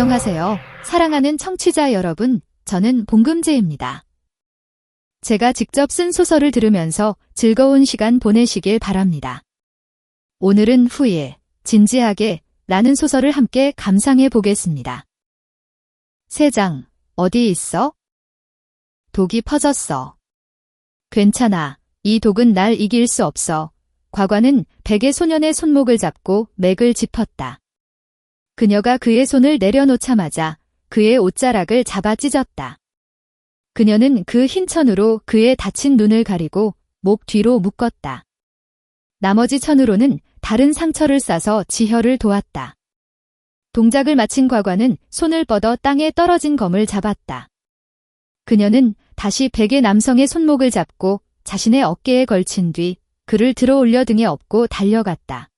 안녕하세요. 사랑하는 청취자 여러분, 저는 봉금제입니다. 제가 직접 쓴 소설을 들으면서 즐거운 시간 보내시길 바랍니다. 오늘은 후예, 진지하게 라는 소설을 함께 감상해 보겠습니다. 세장, 어디 있어? 독이 퍼졌어. 괜찮아. 이 독은 날 이길 수 없어. 과관은 백의 소년의 손목을 잡고 맥을 짚었다. 그녀가 그의 손을 내려놓자마자 그의 옷자락을 잡아 찢었다. 그녀는 그 흰 천으로 그의 다친 눈을 가리고 목 뒤로 묶었다. 나머지 천으로는 다른 상처를 싸서 지혈을 도왔다. 동작을 마친 과관은 손을 뻗어 땅에 떨어진 검을 잡았다. 그녀는 다시 백의 남성의 손목을 잡고 자신의 어깨에 걸친 뒤 그를 들어올려 등에 업고 달려갔다.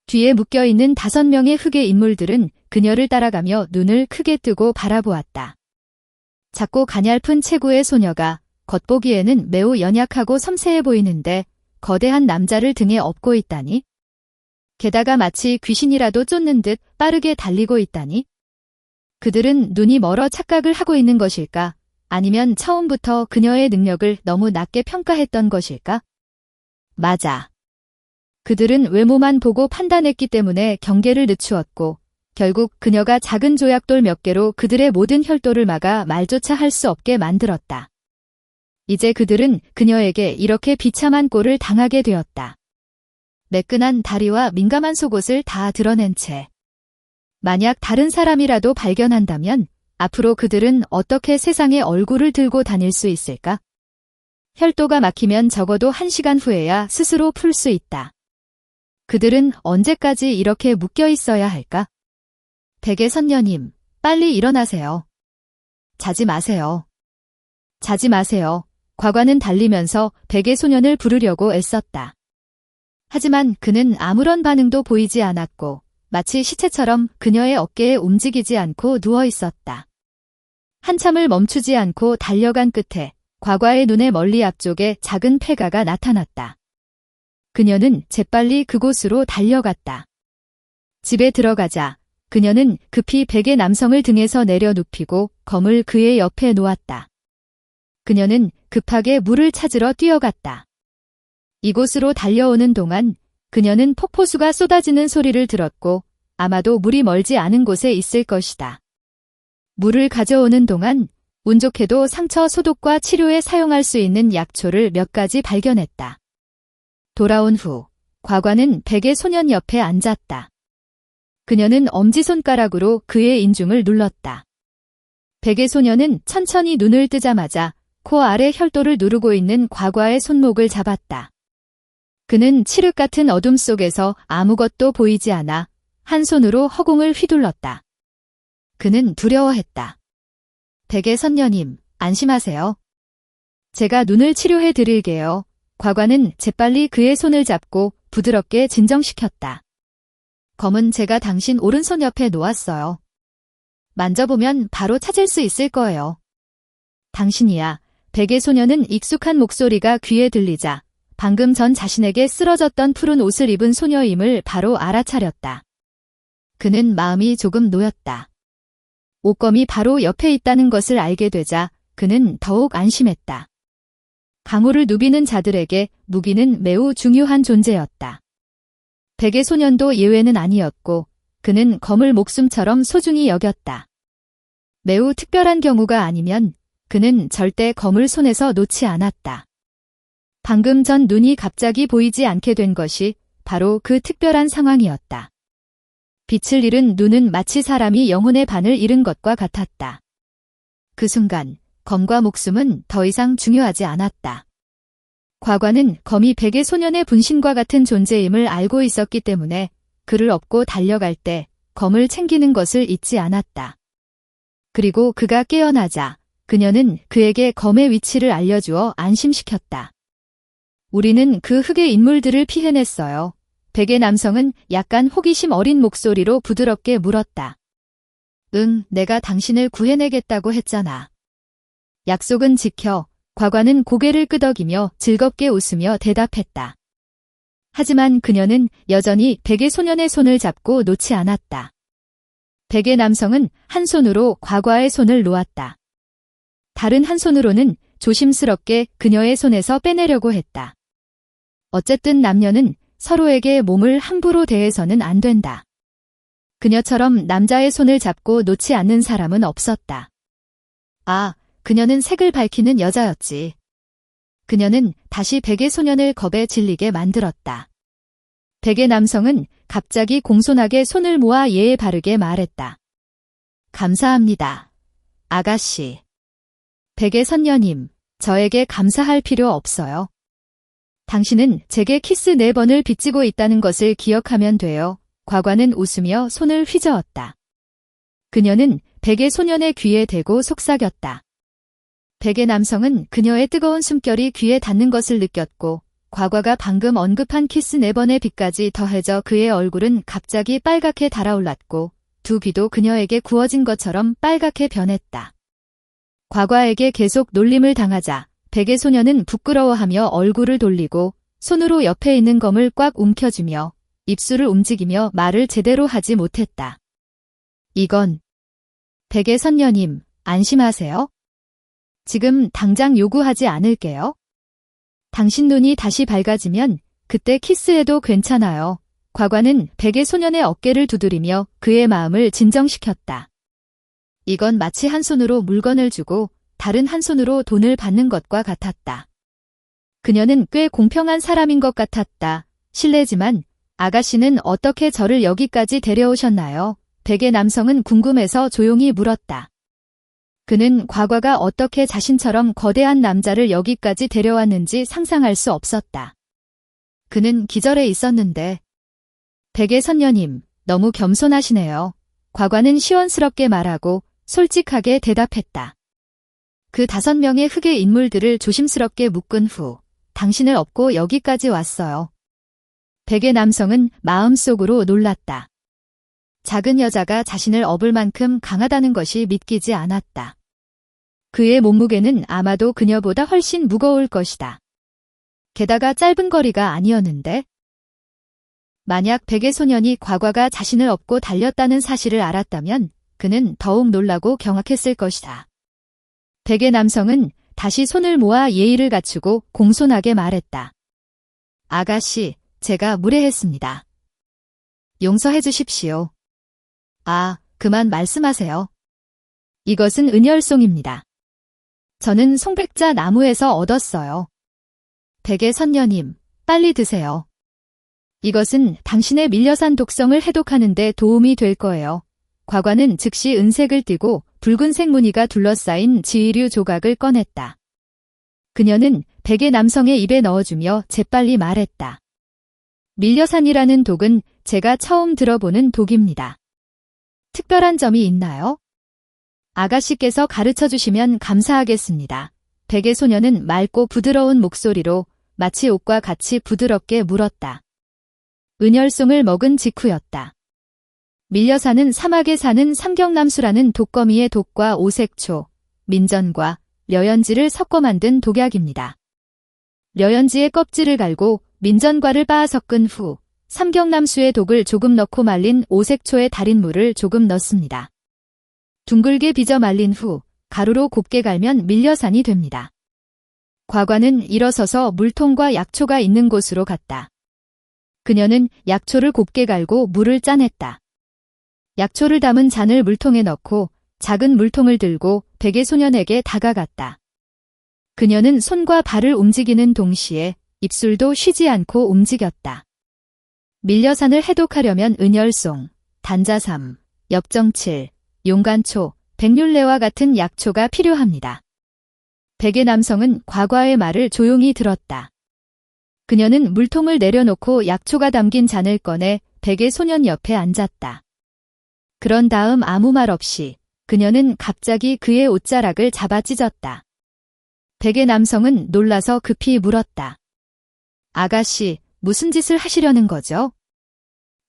뒤에 묶여있는 5명의 흑의 인물들은 그녀를 따라가며 눈을 크게 뜨고 바라보았다. 작고 가냘픈 체구의 소녀가 겉보기에는 매우 연약하고 섬세해 보이는데 거대한 남자를 등에 업고 있다니? 게다가 마치 귀신이라도 쫓는 듯 빠르게 달리고 있다니? 그들은 눈이 멀어 착각을 하고 있는 것일까? 아니면 처음부터 그녀의 능력을 너무 낮게 평가했던 것일까? 맞아. 그들은 외모만 보고 판단했기 때문에 경계를 늦추었고 결국 그녀가 작은 조약돌 몇 개로 그들의 모든 혈도를 막아 말조차 할 수 없게 만들었다. 이제 그들은 그녀에게 이렇게 비참한 꼴을 당하게 되었다. 매끈한 다리와 민감한 속옷을 다 드러낸 채. 만약 다른 사람이라도 발견한다면 앞으로 그들은 어떻게 세상에 얼굴을 들고 다닐 수 있을까? 혈도가 막히면 적어도 1시간 후에야 스스로 풀 수 있다. 그들은 언제까지 이렇게 묶여 있어야 할까? 백의 선녀님, 빨리 일어나세요. 자지 마세요. 자지 마세요. 과관은 달리면서 백의 소년을 부르려고 애썼다. 하지만 그는 아무런 반응도 보이지 않았고 마치 시체처럼 그녀의 어깨에 움직이지 않고 누워 있었다. 한참을 멈추지 않고 달려간 끝에 과과의 눈의 멀리 앞쪽에 작은 폐가가 나타났다. 그녀는 재빨리 그곳으로 달려갔다. 집에 들어가자 그녀는 급히 백의 남성을 등에서 내려 눕히고 검을 그의 옆에 놓았다. 그녀는 급하게 물을 찾으러 뛰어갔다. 이곳으로 달려오는 동안 그녀는 폭포수가 쏟아지는 소리를 들었고 아마도 물이 멀지 않은 곳에 있을 것이다. 물을 가져오는 동안 운 좋게도 상처 소독과 치료에 사용할 수 있는 약초를 몇 가지 발견했다. 돌아온 후 과관은 백의 소년 옆에 앉았다. 그녀는 엄지손가락으로 그의 인중을 눌렀다. 백의 소년은 천천히 눈을 뜨자마자 코 아래 혈도를 누르고 있는 과과의 손목을 잡았다. 그는 칠흑 같은 어둠 속에서 아무것도 보이지 않아 한 손으로 허공을 휘둘렀다. 그는 두려워했다. 백의 선녀님, 안심하세요. 제가 눈을 치료해 드릴게요. 과관은 재빨리 그의 손을 잡고 부드럽게 진정시켰다. 검은 제가 당신 오른손 옆에 놓았어요. 만져보면 바로 찾을 수 있을 거예요. 당신이야. 백의 소녀는 익숙한 목소리가 귀에 들리자 방금 전 자신에게 쓰러졌던 푸른 옷을 입은 소녀임을 바로 알아차렸다. 그는 마음이 조금 놓였다. 옷검이 바로 옆에 있다는 것을 알게 되자 그는 더욱 안심했다. 강호를 누비는 자들에게 무기는 매우 중요한 존재였다. 백의 소년도 예외는 아니었고 그는 검을 목숨처럼 소중히 여겼다. 매우 특별한 경우가 아니면 그는 절대 검을 손에서 놓지 않았다. 방금 전 눈이 갑자기 보이지 않게 된 것이 바로 그 특별한 상황이었다. 빛을 잃은 눈은 마치 사람이 영혼의 반을 잃은 것과 같았다. 그 순간 검과 목숨은 더 이상 중요하지 않았다. 과관은 검이 백의 소년의 분신과 같은 존재임을 알고 있었기 때문에 그를 업고 달려갈 때 검을 챙기는 것을 잊지 않았다. 그리고 그가 깨어나자 그녀는 그에게 검의 위치를 알려주어 안심시켰다. 우리는 그 흑의 인물들을 피해냈어요. 백의 남성은 약간 호기심 어린 목소리로 부드럽게 물었다. 응, 내가 당신을 구해내겠다고 했잖아. 약속은 지켜. 과관은 고개를 끄덕이며 즐겁게 웃으며 대답했다. 하지만 그녀는 여전히 백의 소년의 손을 잡고 놓지 않았다. 백의 남성은 한 손으로 과과의 손을 놓았다. 다른 한 손으로는 조심스럽게 그녀의 손에서 빼내려고 했다. 어쨌든 남녀는 서로에게 몸을 함부로 대해서는 안 된다. 그녀처럼 남자의 손을 잡고 놓지 않는 사람은 없었다. 아, 그녀는 색을 밝히는 여자였지. 그녀는 다시 백의 소년을 겁에 질리게 만들었다. 백의 남성은 갑자기 공손하게 손을 모아 예의 바르게 말했다. 감사합니다. 아가씨. 백의 선녀님, 저에게 감사할 필요 없어요. 당신은 제게 키스 4번을 빚지고 있다는 것을 기억하면 돼요. 과과는 웃으며 손을 휘저었다. 그녀는 백의 소년의 귀에 대고 속삭였다. 백의 남성은 그녀의 뜨거운 숨결이 귀에 닿는 것을 느꼈고 과과가 방금 언급한 키스 4번의 빚까지 더해져 그의 얼굴은 갑자기 빨갛게 달아올랐고 두 귀도 그녀에게 구워진 것처럼 빨갛게 변했다. 과과에게 계속 놀림을 당하자 백의 소년은 부끄러워하며 얼굴을 돌리고 손으로 옆에 있는 검을 꽉 움켜쥐며 입술을 움직이며 말을 제대로 하지 못했다. 이건 백의 선녀님, 안심하세요. 지금 당장 요구하지 않을게요. 당신 눈이 다시 밝아지면 그때 키스해도 괜찮아요. 과과는 백의 소년의 어깨를 두드리며 그의 마음을 진정시켰다. 이건 마치 한 손으로 물건을 주고 다른 한 손으로 돈을 받는 것과 같았다. 그녀는 꽤 공평한 사람인 것 같았다. 실례지만 아가씨는 어떻게 저를 여기까지 데려오셨나요? 백의 남성은 궁금해서 조용히 물었다. 그는 과과가 어떻게 자신처럼 거대한 남자를 여기까지 데려왔는지 상상할 수 없었다. 그는 기절해 있었는데. 백의 선녀님, 너무 겸손하시네요. 과과는 시원스럽게 말하고 솔직하게 대답했다. 그 5명의 흑의 인물들을 조심스럽게 묶은 후 당신을 업고 여기까지 왔어요. 백의 남성은 마음속으로 놀랐다. 작은 여자가 자신을 업을 만큼 강하다는 것이 믿기지 않았다. 그의 몸무게는 아마도 그녀보다 훨씬 무거울 것이다. 게다가 짧은 거리가 아니었는데? 만약 백의 소년이 과과가 자신을 업고 달렸다는 사실을 알았다면 그는 더욱 놀라고 경악했을 것이다. 백의 남성은 다시 손을 모아 예의를 갖추고 공손하게 말했다. 아가씨, 제가 무례했습니다. 용서해 주십시오. 아, 그만 말씀하세요. 이것은 은열송입니다. 저는 송백자 나무에서 얻었어요. 백의 선녀님, 빨리 드세요. 이것은 당신의 밀려산 독성을 해독하는 데 도움이 될 거예요. 과과는 즉시 은색을 띠고 붉은색 무늬가 둘러싸인 지휘류 조각을 꺼냈다. 그녀는 백의 남성의 입에 넣어주며 재빨리 말했다. 밀려산이라는 독은 제가 처음 들어보는 독입니다. 특별한 점이 있나요? 아가씨께서 가르쳐 주시면 감사하겠습니다. 백의 소녀는 맑고 부드러운 목소리로 마치 옷과 같이 부드럽게 물었다. 은열송을 먹은 직후였다. 밀려산은 사막에 사는 삼경남수라는 독거미의 독과 오색초, 민전과 려연지를 섞어 만든 독약입니다. 려연지의 껍질을 갈고 민전과를 빻아 섞은 후 삼경남수의 독을 조금 넣고 말린 오색초에 달인 물을 조금 넣습니다. 둥글게 빚어 말린 후 가루로 곱게 갈면 밀려산이 됩니다. 과과는 일어서서 물통과 약초가 있는 곳으로 갔다. 그녀는 약초를 곱게 갈고 물을 짜냈다. 약초를 담은 잔을 물통에 넣고 작은 물통을 들고 백의 소년에게 다가갔다. 그녀는 손과 발을 움직이는 동시에 입술도 쉬지 않고 움직였다. 밀려산을 해독하려면 은열송, 단자삼, 엽정칠, 용간초, 백률레와 같은 약초가 필요합니다. 백의 남성은 과과의 말을 조용히 들었다. 그녀는 물통을 내려놓고 약초가 담긴 잔을 꺼내 백의 소년 옆에 앉았다. 그런 다음 아무 말 없이 그녀는 갑자기 그의 옷자락을 잡아 찢었다. 백의 남성은 놀라서 급히 물었다. 아가씨, 무슨 짓을 하시려는 거죠?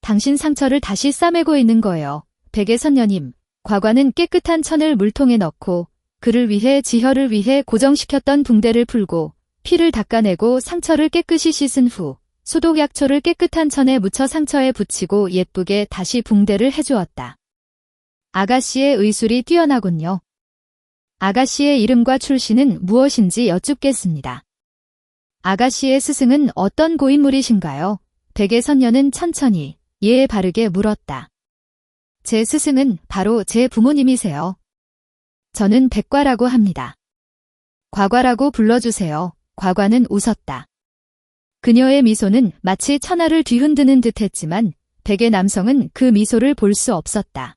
당신 상처를 다시 싸매고 있는 거예요. 백의 선녀님, 과과는 깨끗한 천을 물통에 넣고 그를 위해 지혈을 위해 고정시켰던 붕대를 풀고 피를 닦아내고 상처를 깨끗이 씻은 후 소독약초를 깨끗한 천에 묻혀 상처에 붙이고 예쁘게 다시 붕대를 해주었다. 아가씨의 의술이 뛰어나군요. 아가씨의 이름과 출신은 무엇인지 여쭙겠습니다. 아가씨의 스승은 어떤 고인물이신가요? 백의 선녀는 천천히 예에 바르게 물었다. 제 스승은 바로 제 부모님이세요. 저는 백과라고 합니다. 과과라고 불러주세요. 과과는 웃었다. 그녀의 미소는 마치 천하를 뒤흔드는 듯했지만 백의 남성은 그 미소를 볼 수 없었다.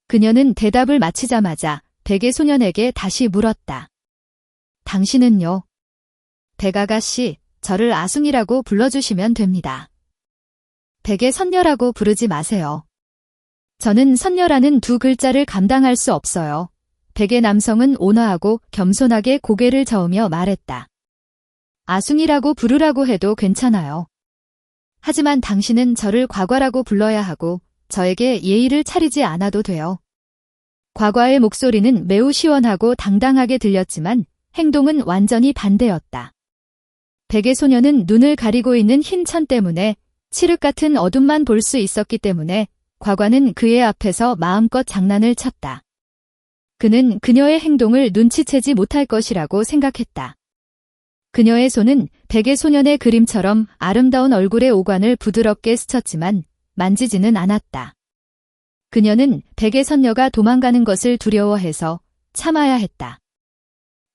그녀는 대답을 마치자마자 백의 소년에게 다시 물었다. 당신은요? 백아가씨, 저를 아숭이라고 불러주시면 됩니다. 백의 선녀라고 부르지 마세요. 저는 선녀라는 두 글자를 감당할 수 없어요. 백의 남성은 온화하고 겸손하게 고개를 저으며 말했다. 아숭이라고 부르라고 해도 괜찮아요. 하지만 당신은 저를 과과라고 불러야 하고 저에게 예의를 차리지 않아도 돼요. 과과의 목소리는 매우 시원하고 당당하게 들렸지만 행동은 완전히 반대였다. 백의 소녀는 눈을 가리고 있는 흰 천 때문에 칠흑 같은 어둠만 볼 수 있었기 때문에 과과는 그의 앞에서 마음껏 장난을 쳤다. 그는 그녀의 행동을 눈치채지 못할 것이라고 생각했다. 그녀의 손은 백의 소년의 그림처럼 아름다운 얼굴의 오관을 부드럽게 스쳤지만 만지지는 않았다. 그녀는 백의 선녀가 도망가는 것을 두려워해서 참아야 했다.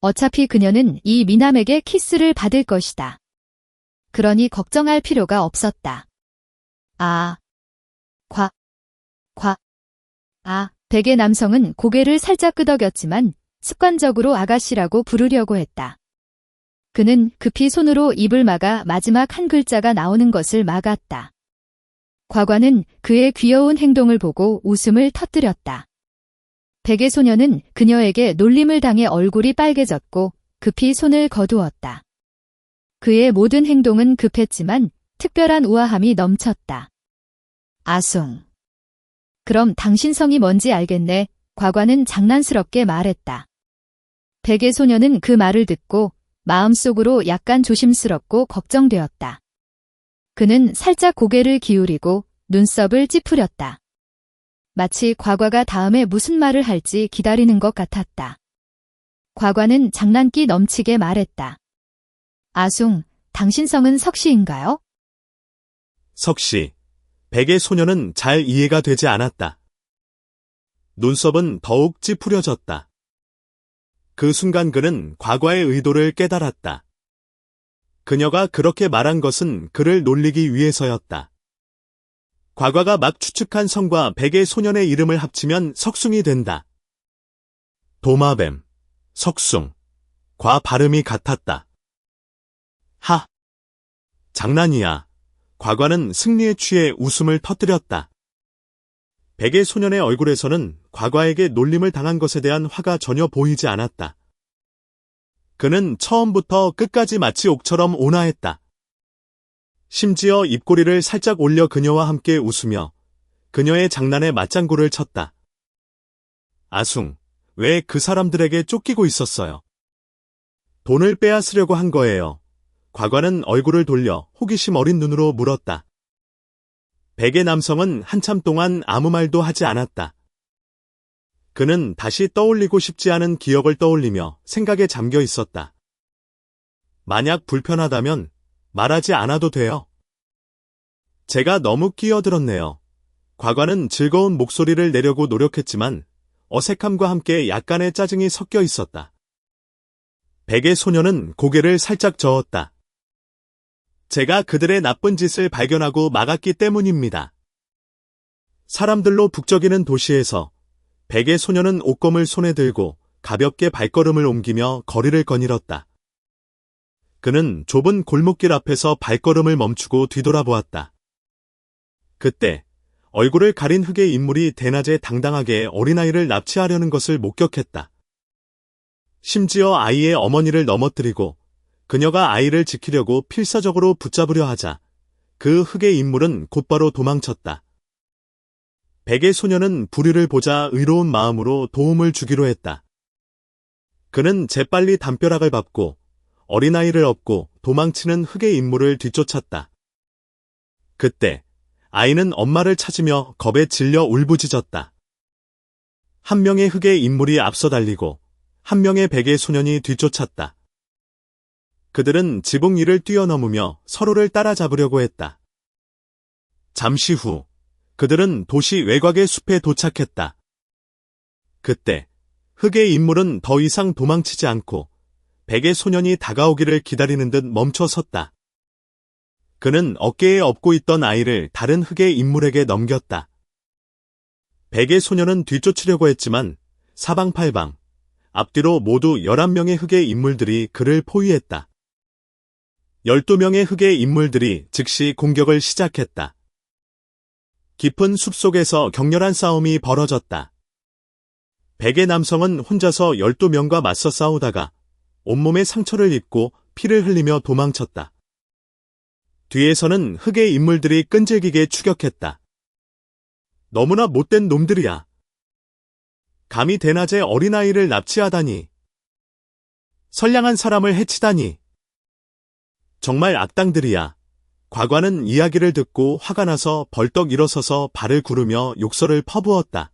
어차피 그녀는 이 미남에게 키스를 받을 것이다. 그러니 걱정할 필요가 없었다. 백의 남성은 고개를 살짝 끄덕였지만 습관적으로 아가씨라고 부르려고 했다. 그는 급히 손으로 입을 막아 마지막 한 글자가 나오는 것을 막았다. 과과는 그의 귀여운 행동을 보고 웃음을 터뜨렸다. 백의 소녀는 그녀에게 놀림을 당해 얼굴이 빨개졌고 급히 손을 거두었다. 그의 모든 행동은 급했지만 특별한 우아함이 넘쳤다. 아숭. 그럼 당신 성이 뭔지 알겠네. 과과는 장난스럽게 말했다. 백의 소녀는 그 말을 듣고 마음속으로 약간 조심스럽고 걱정되었다. 그는 살짝 고개를 기울이고 눈썹을 찌푸렸다. 마치 과과가 다음에 무슨 말을 할지 기다리는 것 같았다. 과과는 장난기 넘치게 말했다. 아숭, 당신 성은 석씨인가요? 석씨. 백의 소녀는 잘 이해가 되지 않았다. 눈썹은 더욱 찌푸려졌다. 그 순간 그는 과과의 의도를 깨달았다. 그녀가 그렇게 말한 것은 그를 놀리기 위해서였다. 과과가 막 추측한 성과 백의 소년의 이름을 합치면 석숭이 된다. 도마뱀, 석숭, 과 발음이 같았다. 하! 장난이야. 과과는 승리에 취해 웃음을 터뜨렸다. 백의 소년의 얼굴에서는 과과에게 놀림을 당한 것에 대한 화가 전혀 보이지 않았다. 그는 처음부터 끝까지 마치 옥처럼 온화했다. 심지어 입꼬리를 살짝 올려 그녀와 함께 웃으며 그녀의 장난에 맞장구를 쳤다. 아숭, 왜 그 사람들에게 쫓기고 있었어요? 돈을 빼앗으려고 한 거예요. 과과는 얼굴을 돌려 호기심 어린 눈으로 물었다. 백의 남성은 한참 동안 아무 말도 하지 않았다. 그는 다시 떠올리고 싶지 않은 기억을 떠올리며 생각에 잠겨 있었다. 만약 불편하다면 말하지 않아도 돼요. 제가 너무 끼어들었네요. 과과는 즐거운 목소리를 내려고 노력했지만 어색함과 함께 약간의 짜증이 섞여 있었다. 백의 소녀는 고개를 살짝 저었다. 제가 그들의 나쁜 짓을 발견하고 막았기 때문입니다. 사람들로 북적이는 도시에서 백의 소녀는 옷검을 손에 들고 가볍게 발걸음을 옮기며 거리를 거닐었다. 그는 좁은 골목길 앞에서 발걸음을 멈추고 뒤돌아보았다. 그때 얼굴을 가린 흑의 인물이 대낮에 당당하게 어린아이를 납치하려는 것을 목격했다. 심지어 아이의 어머니를 넘어뜨리고 그녀가 아이를 지키려고 필사적으로 붙잡으려 하자 그 흑의 인물은 곧바로 도망쳤다. 백의 소녀는 부류를 보자 의로운 마음으로 도움을 주기로 했다. 그는 재빨리 담벼락을 밟고 어린아이를 업고 도망치는 흑의 인물을 뒤쫓았다. 그때 아이는 엄마를 찾으며 겁에 질려 울부짖었다. 한 명의 흑의 인물이 앞서 달리고 한 명의 백의 소년이 뒤쫓았다. 그들은 지붕 위를 뛰어넘으며 서로를 따라잡으려고 했다. 잠시 후 그들은 도시 외곽의 숲에 도착했다. 그때 흑의 인물은 더 이상 도망치지 않고 백의 소년이 다가오기를 기다리는 듯 멈춰 섰다. 그는 어깨에 업고 있던 아이를 다른 흑의 인물에게 넘겼다. 백의 소년은 뒤쫓으려고 했지만 사방팔방, 앞뒤로 모두 11명의 흑의 인물들이 그를 포위했다. 12명의 흑의 인물들이 즉시 공격을 시작했다. 깊은 숲속에서 격렬한 싸움이 벌어졌다. 백의 남성은 혼자서 12명과 맞서 싸우다가 온몸에 상처를 입고 피를 흘리며 도망쳤다. 뒤에서는 흑의 인물들이 끈질기게 추격했다. 너무나 못된 놈들이야. 감히 대낮에 어린아이를 납치하다니. 선량한 사람을 해치다니. 정말 악당들이야. 과관은 이야기를 듣고 화가 나서 벌떡 일어서서 발을 구르며 욕설을 퍼부었다.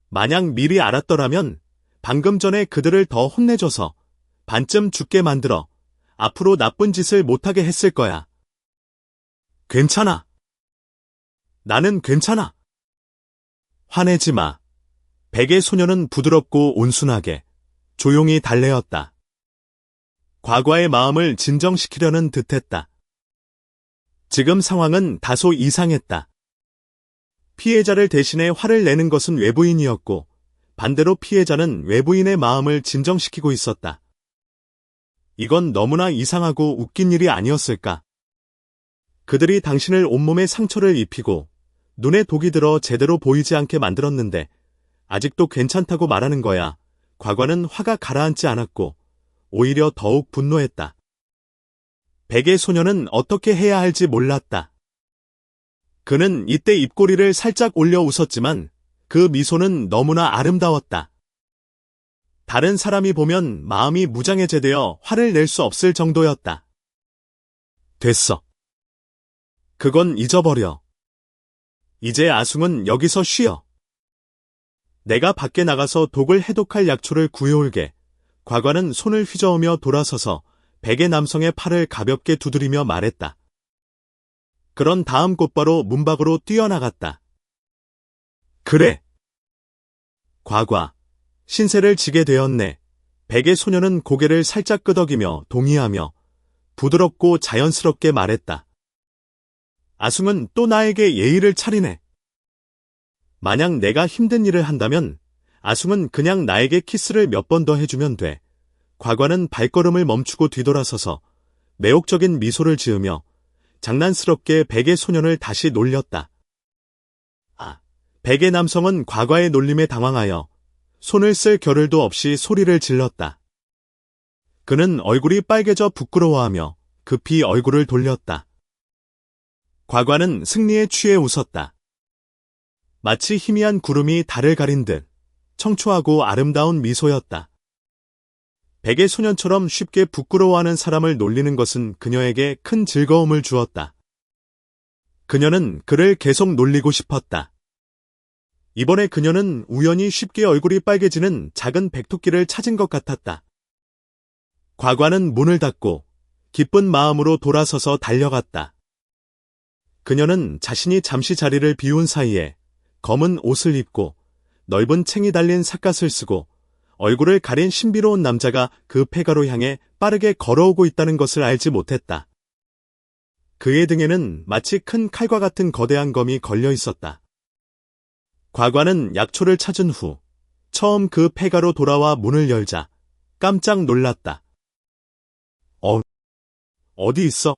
만약 미리 알았더라면 방금 전에 그들을 더 혼내줘서 반쯤 죽게 만들어 앞으로 나쁜 짓을 못하게 했을 거야. 괜찮아. 나는 괜찮아. 화내지 마. 백의 소년은 부드럽고 온순하게 조용히 달래었다. 과거의 마음을 진정시키려는 듯했다. 지금 상황은 다소 이상했다. 피해자를 대신해 화를 내는 것은 외부인이었고 반대로 피해자는 외부인의 마음을 진정시키고 있었다. 이건 너무나 이상하고 웃긴 일이 아니었을까? 그들이 당신을 온몸에 상처를 입히고 눈에 독이 들어 제대로 보이지 않게 만들었는데 아직도 괜찮다고 말하는 거야. 과관은 화가 가라앉지 않았고 오히려 더욱 분노했다. 백의 소년은 어떻게 해야 할지 몰랐다. 그는 이때 입꼬리를 살짝 올려 웃었지만 그 미소는 너무나 아름다웠다. 다른 사람이 보면 마음이 무장해제되어 화를 낼 수 없을 정도였다. 됐어. 그건 잊어버려. 이제 아숭은 여기서 쉬어. 내가 밖에 나가서 독을 해독할 약초를 구해올게. 과관은 손을 휘저으며 돌아서서 백의 남성의 팔을 가볍게 두드리며 말했다. 그런 다음 곧바로 문 밖으로 뛰어나갔다. 그래. 과과, 신세를 지게 되었네. 백의 소년은 고개를 살짝 끄덕이며 동의하며 부드럽고 자연스럽게 말했다. 아숭은 또 나에게 예의를 차리네. 만약 내가 힘든 일을 한다면 아숭은 그냥 나에게 키스를 몇 번 더 해주면 돼. 과관은 발걸음을 멈추고 뒤돌아서서 매혹적인 미소를 지으며 장난스럽게 백의 소년을 다시 놀렸다. 백의 남성은 과거의 놀림에 당황하여 손을 쓸 겨를도 없이 소리를 질렀다. 그는 얼굴이 빨개져 부끄러워하며 급히 얼굴을 돌렸다. 과관은 승리에 취해 웃었다. 마치 희미한 구름이 달을 가린 듯 청초하고 아름다운 미소였다. 백의 소년처럼 쉽게 부끄러워하는 사람을 놀리는 것은 그녀에게 큰 즐거움을 주었다. 그녀는 그를 계속 놀리고 싶었다. 이번에 그녀는 우연히 쉽게 얼굴이 빨개지는 작은 백토끼를 찾은 것 같았다. 과관은 문을 닫고 기쁜 마음으로 돌아서서 달려갔다. 그녀는 자신이 잠시 자리를 비운 사이에 검은 옷을 입고 넓은 챙이 달린 삿갓을 쓰고 얼굴을 가린 신비로운 남자가 그 폐가로 향해 빠르게 걸어오고 있다는 것을 알지 못했다. 그의 등에는 마치 큰 칼과 같은 거대한 검이 걸려 있었다. 과관은 약초를 찾은 후 처음 그 폐가로 돌아와 문을 열자 깜짝 놀랐다. 어디 있어?